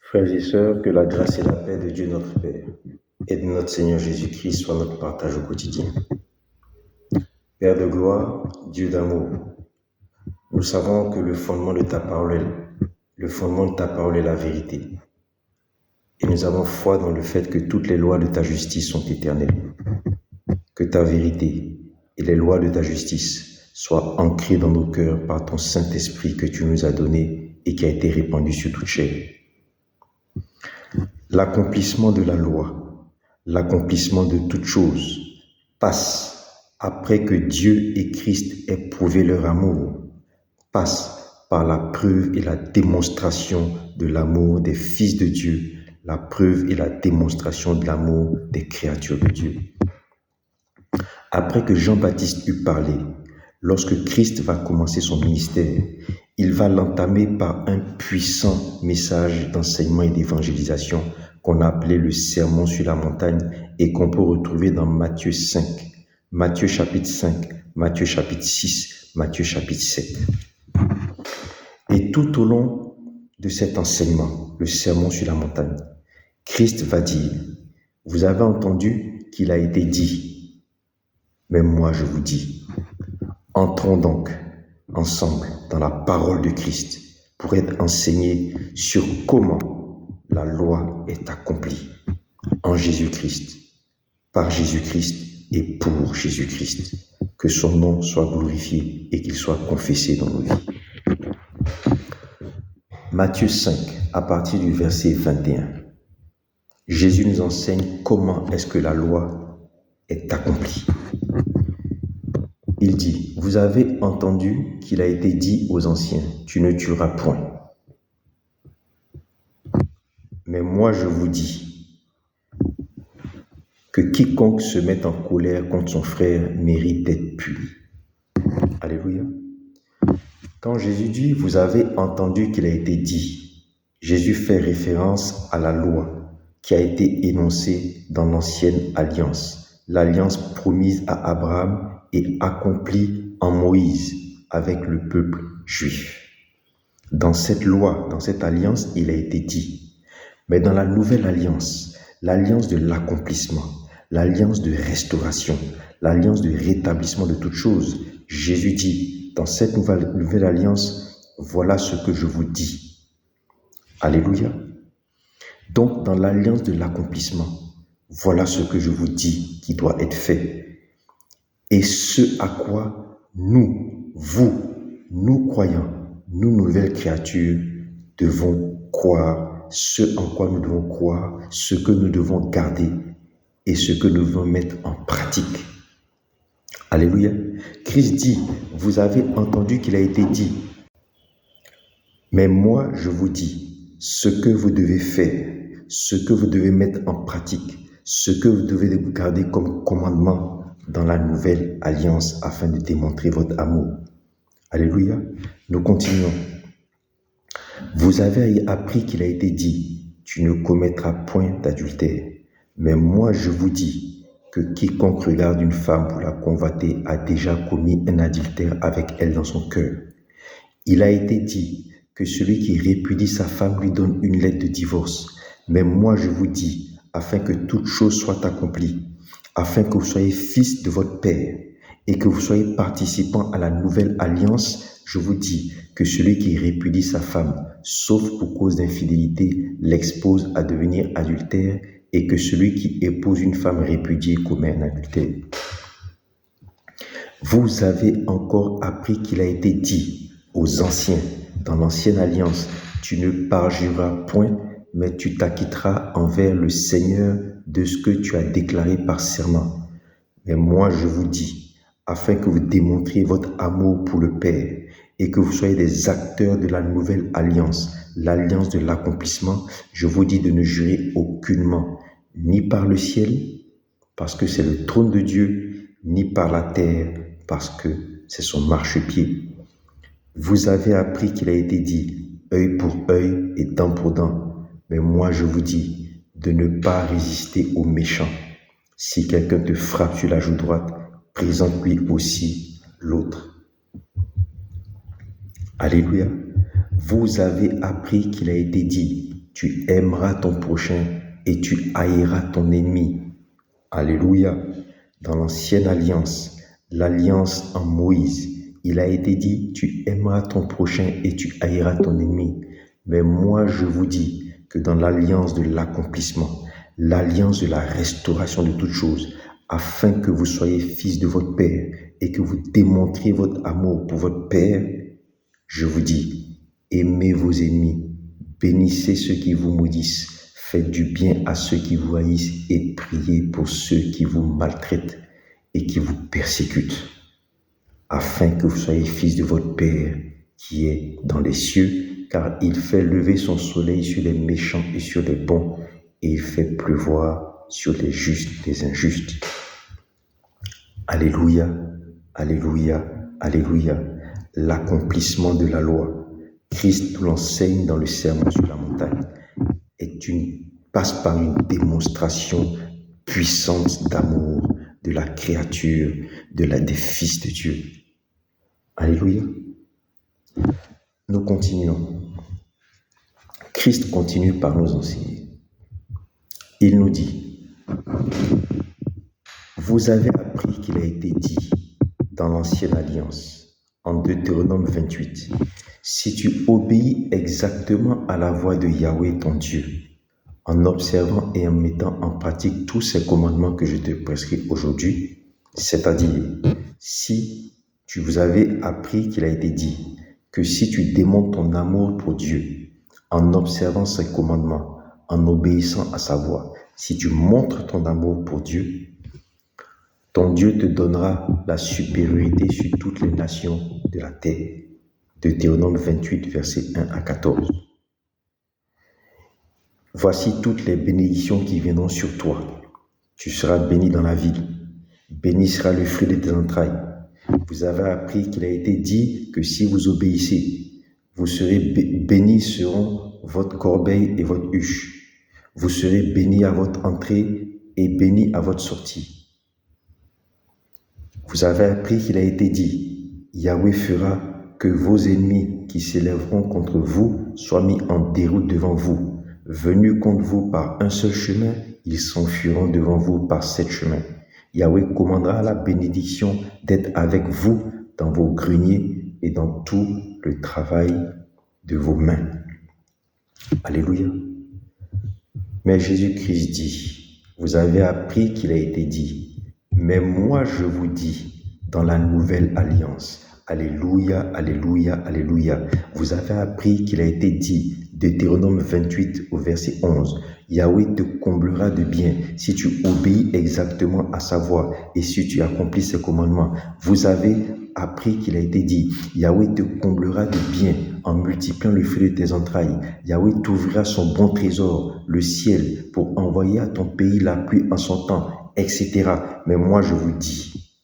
Frères et sœurs, que la grâce et la paix de Dieu notre Père et de notre Seigneur Jésus-Christ soient notre partage au quotidien. Père de gloire, Dieu d'amour, nous savons que le fondement de ta parole est la vérité. Et nous avons foi dans le fait que toutes les lois de ta justice sont éternelles. Que ta vérité et les lois de ta justice soient ancrées dans nos cœurs par ton Saint-Esprit que tu nous as donné et qui a été répandu sur toute chair. L'accomplissement de la loi, l'accomplissement de toutes choses passe après que Dieu et Christ aient prouvé leur amour, passe par la preuve et la démonstration de l'amour des fils de Dieu, la preuve et la démonstration de l'amour des créatures de Dieu. Après que Jean-Baptiste eut parlé, lorsque Christ va commencer son ministère, il va l'entamer par un puissant message d'enseignement et d'évangélisation qu'on a appelé le Sermon sur la montagne et qu'on peut retrouver dans Matthieu 5, Matthieu chapitre 5, Matthieu chapitre 6, Matthieu chapitre 7. Et tout au long de cet enseignement, le Sermon sur la montagne, Christ va dire, vous avez entendu qu'il a été dit, mais moi je vous dis, entrons donc ensemble dans la parole de Christ pour être enseignés sur comment la loi est accomplie en Jésus-Christ, par Jésus-Christ et pour Jésus-Christ. Que son nom soit glorifié et qu'il soit confessé dans nos vies. Matthieu 5, à partir du verset 21. Jésus nous enseigne comment est-ce que la loi est accomplie. Il dit, vous avez entendu qu'il a été dit aux anciens, tu ne tueras point. Mais moi je vous dis que quiconque se met en colère contre son frère mérite d'être puni. Alléluia. Quand Jésus dit, vous avez entendu qu'il a été dit, Jésus fait référence à la loi qui a été énoncée dans l'ancienne alliance, l'alliance promise à Abraham et accomplie en Moïse avec le peuple juif. Dans cette loi, dans cette alliance, il a été dit. Mais dans la nouvelle alliance, l'alliance de l'accomplissement, l'alliance de restauration, l'alliance de rétablissement de toutes choses, Jésus dit, dans cette nouvelle alliance, voilà ce que je vous dis. Alléluia. Donc, dans l'alliance de l'accomplissement, voilà ce que je vous dis qui doit être fait. Et ce à quoi nous, nous croyants, nous nouvelles créatures, devons croire, ce en quoi nous devons croire, ce que nous devons garder et ce que nous devons mettre en pratique. Alléluia. Christ dit, vous avez entendu qu'il a été dit, mais moi je vous dis, ce que vous devez faire, ce que vous devez mettre en pratique, ce que vous devez garder comme commandement dans la nouvelle alliance afin de démontrer votre amour. Alléluia. Nous continuons. Vous avez appris qu'il a été dit, tu ne commettras point d'adultère. Mais moi je vous dis que quiconque regarde une femme pour la convoiter a déjà commis un adultère avec elle dans son cœur. Il a été dit que celui qui répudie sa femme lui donne une lettre de divorce. Mais moi je vous dis, afin que toute chose soit accomplie, afin que vous soyez fils de votre Père et que vous soyez participants à la nouvelle alliance, je vous dis que celui qui répudie sa femme, sauf pour cause d'infidélité, l'expose à devenir adultère et que celui qui épouse une femme répudiée commet un adultère. Vous avez encore appris qu'il a été dit aux anciens, dans l'ancienne alliance, tu ne parjureras point, mais tu t'acquitteras envers le Seigneur de ce que tu as déclaré par serment. Mais moi je vous dis, afin que vous démontriez votre amour pour le Père et que vous soyez des acteurs de la nouvelle alliance, l'alliance de l'accomplissement, je vous dis de ne jurer aucunement, ni par le ciel, parce que c'est le trône de Dieu, ni par la terre, parce que c'est son marchepied. Vous avez appris qu'il a été dit, œil pour œil et dent pour dent. Mais moi je vous dis de ne pas résister aux méchants. Si quelqu'un te frappe sur la joue droite, présente-lui aussi l'autre. Alléluia. Vous avez appris qu'il a été dit, tu aimeras ton prochain et tu haïras ton ennemi. Alléluia. Dans l'ancienne alliance, l'alliance en Moïse, il a été dit, tu aimeras ton prochain et tu haïras ton ennemi. Mais moi, je vous dis que dans l'alliance de l'accomplissement, l'alliance de la restauration de toutes choses, afin que vous soyez fils de votre Père et que vous démontriez votre amour pour votre Père, je vous dis, aimez vos ennemis, bénissez ceux qui vous maudissent, faites du bien à ceux qui vous haïssent et priez pour ceux qui vous maltraitent et qui vous persécutent, afin que vous soyez fils de votre Père qui est dans les cieux, car il fait lever son soleil sur les méchants et sur les bons, et il fait pleuvoir sur les justes et les injustes. Alléluia, alléluia, alléluia. L'accomplissement de la loi, Christ nous l'enseigne dans le sermon sur la montagne, passe par une démonstration puissante d'amour de la créature, des fils de Dieu. Alléluia. Nous continuons. Christ continue par nous enseigner. Il nous dit, vous avez appris qu'il a été dit dans l'ancienne alliance, en Deutéronome 28, si tu obéis exactement à la voix de Yahweh ton Dieu, en observant et en mettant en pratique tous ces commandements que je te prescris aujourd'hui, c'est-à-dire, si tu vous avez appris qu'il a été dit que si tu démontres ton amour pour Dieu, en observant ses commandements, en obéissant à sa voix, si tu montres ton amour pour Dieu, ton Dieu te donnera la supériorité sur toutes les nations de la terre. Deutéronome 28, versets 1 à 14. Voici toutes les bénédictions qui viendront sur toi. Tu seras béni dans la ville. Béni sera le fruit de tes entrailles. Vous avez appris qu'il a été dit que si vous obéissez, vous serez bénis seront votre corbeille et votre huche. Vous serez bénis à votre entrée et bénis à votre sortie. Vous avez appris qu'il a été dit, Yahweh fera que vos ennemis qui s'élèveront contre vous soient mis en déroute devant vous. Venus contre vous par un seul chemin, ils s'enfuiront devant vous par 7 chemins. Yahweh commandera la bénédiction d'être avec vous dans vos greniers et dans tout le travail de vos mains. Alléluia. Mais Jésus-Christ dit, vous avez appris qu'il a été dit, mais moi je vous dis, dans la nouvelle alliance, alléluia, alléluia, alléluia, vous avez appris qu'il a été dit, Deutéronome 28 au verset 11, Yahweh te comblera de bien si tu obéis exactement à sa voix et si tu accomplis ses commandements. Vous avez appris qu'il a été dit, Yahweh te comblera de bien en multipliant le fruit de tes entrailles. Yahweh t'ouvrira son bon trésor, le ciel, pour envoyer à ton pays la pluie en son temps, etc. Mais moi je vous dis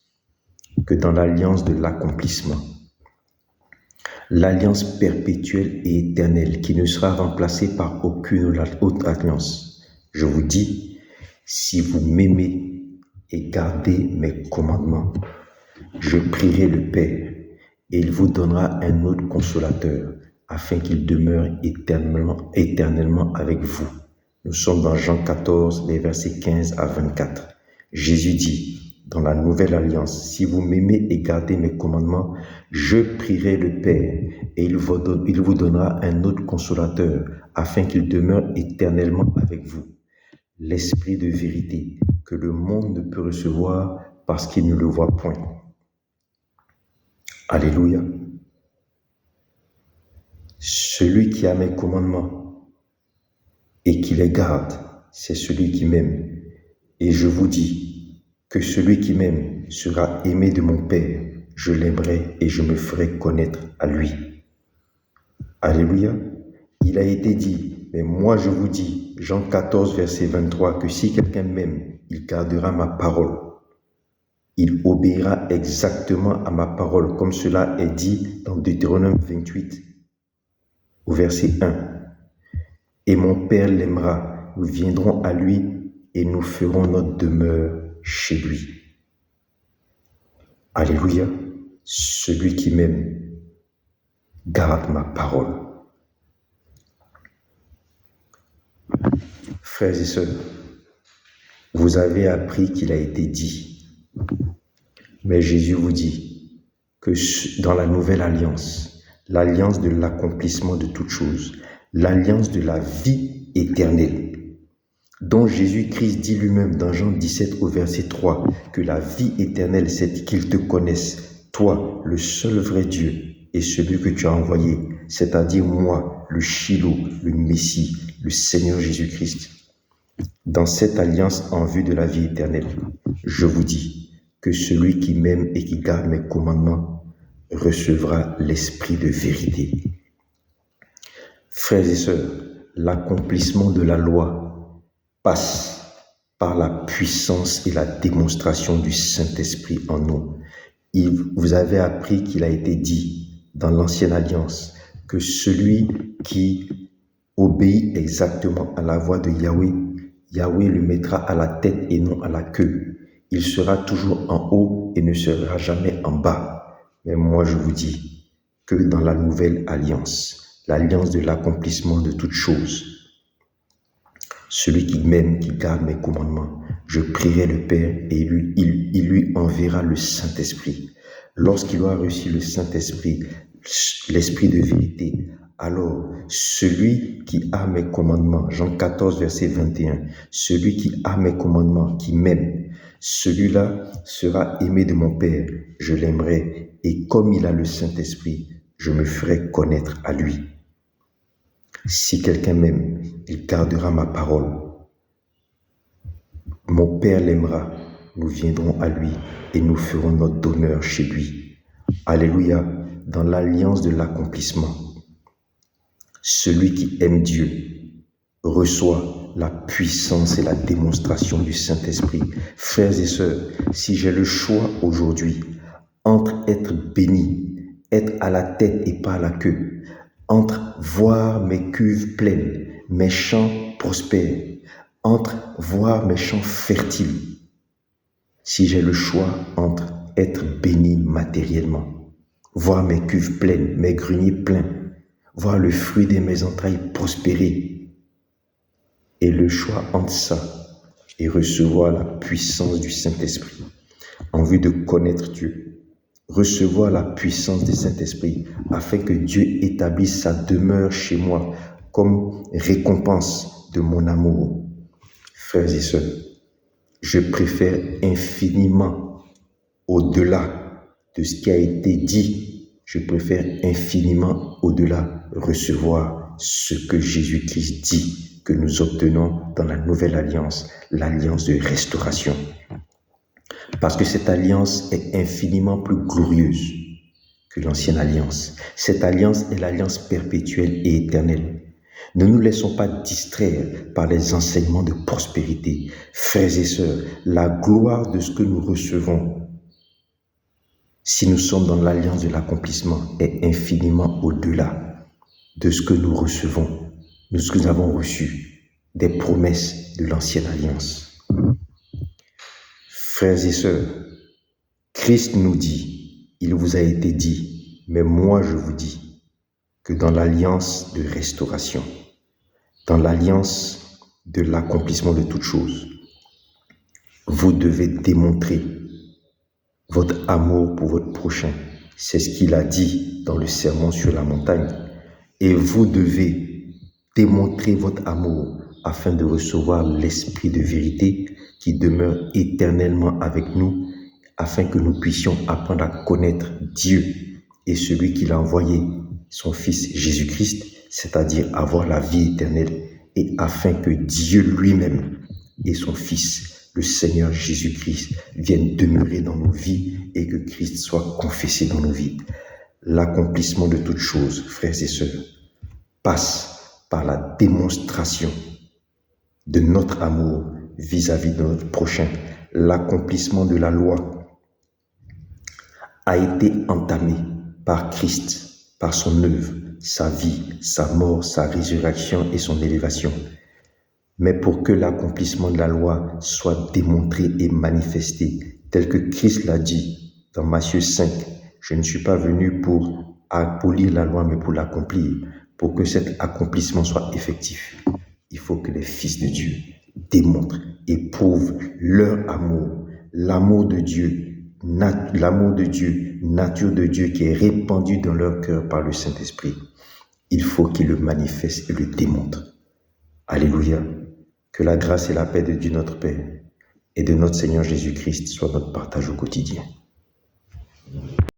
que dans l'alliance de l'accomplissement, l'alliance perpétuelle et éternelle qui ne sera remplacée par aucune autre alliance, je vous dis, si vous m'aimez et gardez mes commandements, je prierai le Père et il vous donnera un autre consolateur afin qu'il demeure éternellement avec vous. Nous sommes dans Jean 14, les versets 15 à 24. Jésus dit, dans la nouvelle alliance, si vous m'aimez et gardez mes commandements, je prierai le Père et il vous donnera un autre consolateur afin qu'il demeure éternellement avec vous. L'Esprit de vérité que le monde ne peut recevoir parce qu'il ne le voit point. Alléluia. Celui qui a mes commandements et qui les garde, c'est celui qui m'aime. Et je vous dis que celui qui m'aime sera aimé de mon Père. Je l'aimerai et je me ferai connaître à lui. Alléluia. Il a été dit, mais moi je vous dis, Jean 14, verset 23, que si quelqu'un m'aime, il gardera ma parole. Il obéira exactement à ma parole, comme cela est dit dans Deutéronome 28, au verset 1. Et mon Père l'aimera, nous viendrons à lui et nous ferons notre demeure chez lui. Alléluia. Celui qui m'aime garde ma parole. Frères et sœurs, vous avez appris qu'il a été dit, mais Jésus vous dit que dans la nouvelle alliance, l'alliance de l'accomplissement de toutes choses, l'alliance de la vie éternelle, dont Jésus-Christ dit lui-même dans Jean 17 au verset 3 que la vie éternelle, c'est qu'ils te connaissent, toi, le seul vrai Dieu, et celui que tu as envoyé, c'est-à-dire moi, le Shiloh, le Messie, le Seigneur Jésus-Christ. Dans cette alliance en vue de la vie éternelle, je vous dis que celui qui m'aime et qui garde mes commandements recevra l'esprit de vérité. Frères et sœurs, l'accomplissement de la loi passe par la puissance et la démonstration du Saint-Esprit en nous. Vous avez appris qu'il a été dit dans l'Ancienne Alliance que celui qui obéit exactement à la voix de Yahweh, Yahweh le mettra à la tête et non à la queue. Il sera toujours en haut et ne sera jamais en bas. Mais moi je vous dis que dans la nouvelle alliance, l'alliance de l'accomplissement de toutes choses, celui qui m'aime, qui garde mes commandements, je prierai le Père et il lui enverra le Saint-Esprit. Lorsqu'il aura reçu le Saint-Esprit, l'Esprit de vérité, alors celui qui a mes commandements, Jean 14, verset 21, celui qui a mes commandements, qui m'aime, celui-là sera aimé de mon Père, je l'aimerai, et comme il a le Saint-Esprit, je me ferai connaître à lui. Si quelqu'un m'aime, il gardera ma parole. Mon Père l'aimera, nous viendrons à lui et nous ferons notre demeure chez lui. Alléluia, dans l'alliance de l'accomplissement. Celui qui aime Dieu reçoit la puissance et la démonstration du Saint-Esprit. Frères et sœurs, si j'ai le choix aujourd'hui entre être béni, être à la tête et pas à la queue, entre voir mes cuves pleines, mes champs prospères, entre voir mes champs fertiles, si j'ai le choix entre être béni matériellement, voir mes cuves pleines, mes greniers pleins, voir le fruit de mes entrailles prospérer, et le choix entre ça et recevoir la puissance du Saint-Esprit en vue de connaître Dieu, recevoir la puissance du Saint-Esprit afin que Dieu établisse sa demeure chez moi comme récompense de mon amour. Frères et sœurs, je préfère infiniment au-delà de ce qui a été dit, je préfère infiniment au-delà recevoir ce que Jésus-Christ dit que nous obtenons dans la nouvelle alliance, l'alliance de restauration. Parce que cette alliance est infiniment plus glorieuse que l'ancienne alliance. Cette alliance est l'alliance perpétuelle et éternelle. Ne nous laissons pas distraire par les enseignements de prospérité. Frères et sœurs, la gloire de ce que nous recevons, si nous sommes dans l'alliance de l'accomplissement, est infiniment au-delà de ce que nous recevons, de ce que nous avons reçu, des promesses de l'ancienne alliance. Frères et sœurs, Christ nous dit, il vous a été dit, mais moi je vous dis, que dans l'alliance de restauration, dans l'alliance de l'accomplissement de toutes choses, vous devez démontrer votre amour pour votre prochain. C'est ce qu'il a dit dans le sermon sur la montagne. Et vous devez démontrer votre amour afin de recevoir l'esprit de vérité qui demeure éternellement avec nous, afin que nous puissions apprendre à connaître Dieu et celui qu'il a envoyé, son Fils Jésus-Christ, c'est-à-dire avoir la vie éternelle, et afin que Dieu lui-même et son Fils, le Seigneur Jésus-Christ, viennent demeurer dans nos vies et que Christ soit confessé dans nos vies. L'accomplissement de toutes choses, frères et sœurs, passe par la démonstration de notre amour vis-à-vis de notre prochain. L'accomplissement de la loi a été entamé par Christ, par son œuvre, sa vie, sa mort, sa résurrection et son élévation. Mais pour que l'accomplissement de la loi soit démontré et manifesté, tel que Christ l'a dit dans Matthieu 5, je ne suis pas venu pour abolir la loi, mais pour l'accomplir, pour que cet accomplissement soit effectif. il faut que les fils de Dieu démontrent, éprouvent leur amour, l'amour de Dieu, nature de Dieu qui est répandue dans leur cœur par le Saint-Esprit. Il faut qu'ils le manifestent et le démontrent. Alléluia. Que la grâce et la paix de Dieu notre Père et de notre Seigneur Jésus-Christ soient notre partage au quotidien.